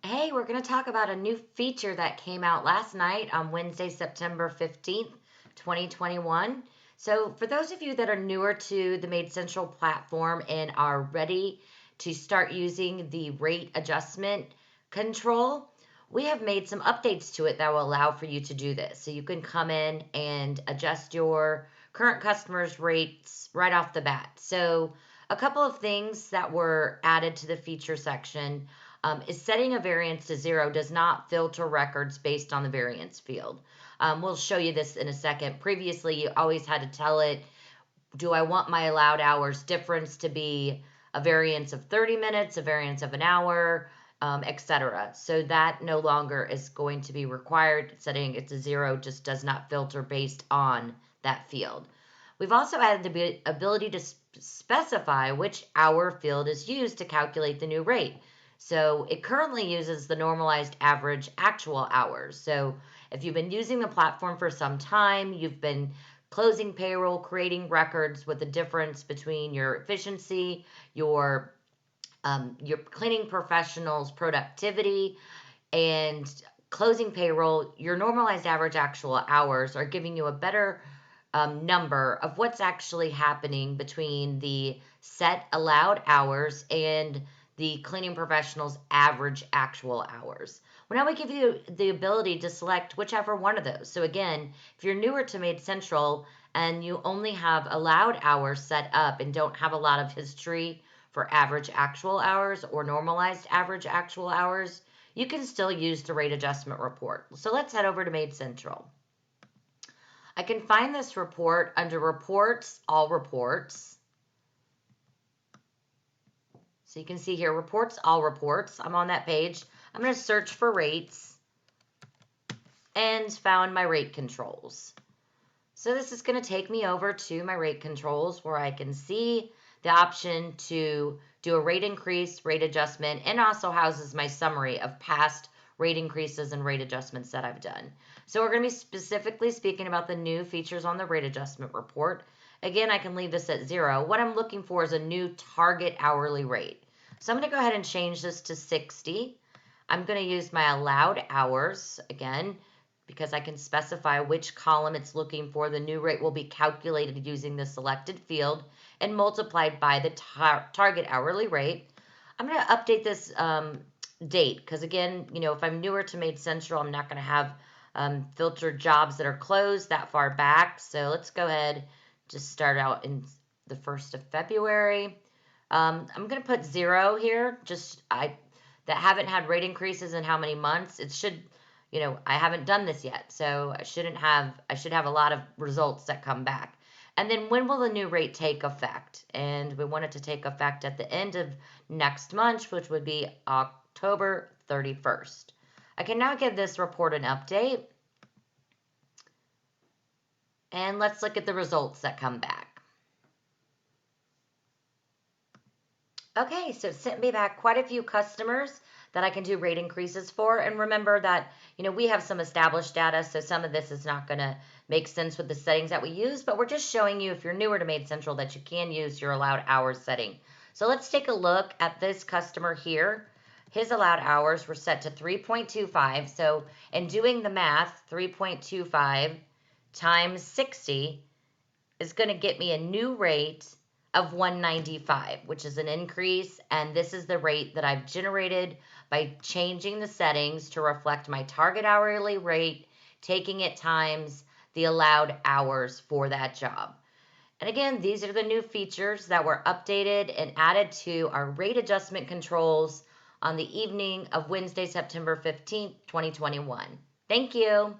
Hey, we're going to talk about a new feature that came out last night on Wednesday, September 15th, 2021. So, for those of you that are newer to the MaidCentral platform and are ready to start using the rate adjustment control, we have made some updates to it that will allow for you to do this. So, you can come in and adjust your current customers' rates right off the bat. So, a couple of things that were added to the feature section is setting a variance to 0 does not filter records based on the variance field. We'll show you this in a second. Previously, you always had to tell it, do I want my allowed hours difference to be a variance of 30 minutes, a variance of an hour, etc. So that no longer is going to be required. Setting it to 0 just does not filter based on that field. We've also added the ability to specify which hour field is used to calculate the new rate. So it currently uses the normalized average actual hours. So if you've been using the platform for some time, you've been closing payroll, creating records with the difference between your efficiency, your cleaning professionals' productivity, and closing payroll, your normalized average actual hours are giving you a better number of what's actually happening between the set allowed hours and the cleaning professional's average actual hours. Well, now we give you the ability to select whichever one of those. So again, if you're newer to MaidCentral and you only have allowed hours set up and don't have a lot of history for average actual hours or normalized average actual hours, you can still use the rate adjustment report. So let's head over to MaidCentral. I can find this report under Reports, All Reports. So you can see here, Reports, All Reports. I'm on that page. I'm going to search for rates and found my rate controls. So this is going to take me over to my rate controls where I can see the option to do a rate increase, rate adjustment, and also houses my summary of past rate increases and rate adjustments that I've done. So we're going to be specifically speaking about the new features on the rate adjustment report. Again, I can leave this at 0. What I'm looking for is a new target hourly rate. So I'm going to go ahead and change this to 60. I'm going to use my allowed hours again, because I can specify which column it's looking for. The new rate will be calculated using the selected field and multiplied by the target hourly rate. I'm going to update this date because, again, if I'm newer to MaidCentral, I'm not going to have filtered jobs that are closed that far back. So let's go ahead, just start out in the 1st of February. I'm going to put 0 here, that haven't had rate increases in how many months. It should, I haven't done this yet, so I should have a lot of results that come back. And then when will the new rate take effect? And we want it to take effect at the end of next month, which would be October 31st. I can now give this report an update. And let's look at the results that come back. Okay, so it sent me back quite a few customers that I can do rate increases for. And remember that, we have some established data, so some of this is not going to make sense with the settings that we use, but we're just showing you, if you're newer to MaidCentral, that you can use your allowed hours setting. So let's take a look at this customer here. His allowed hours were set to 3.25. So in doing the math, 3.25 times 60 is going to get me a new rate of 195, which is an increase, and this is the rate that I've generated by changing the settings to reflect my target hourly rate, taking it times the allowed hours for that job. And again, these are the new features that were updated and added to our rate adjustment controls on the evening of Wednesday, September 15th, 2021. Thank you.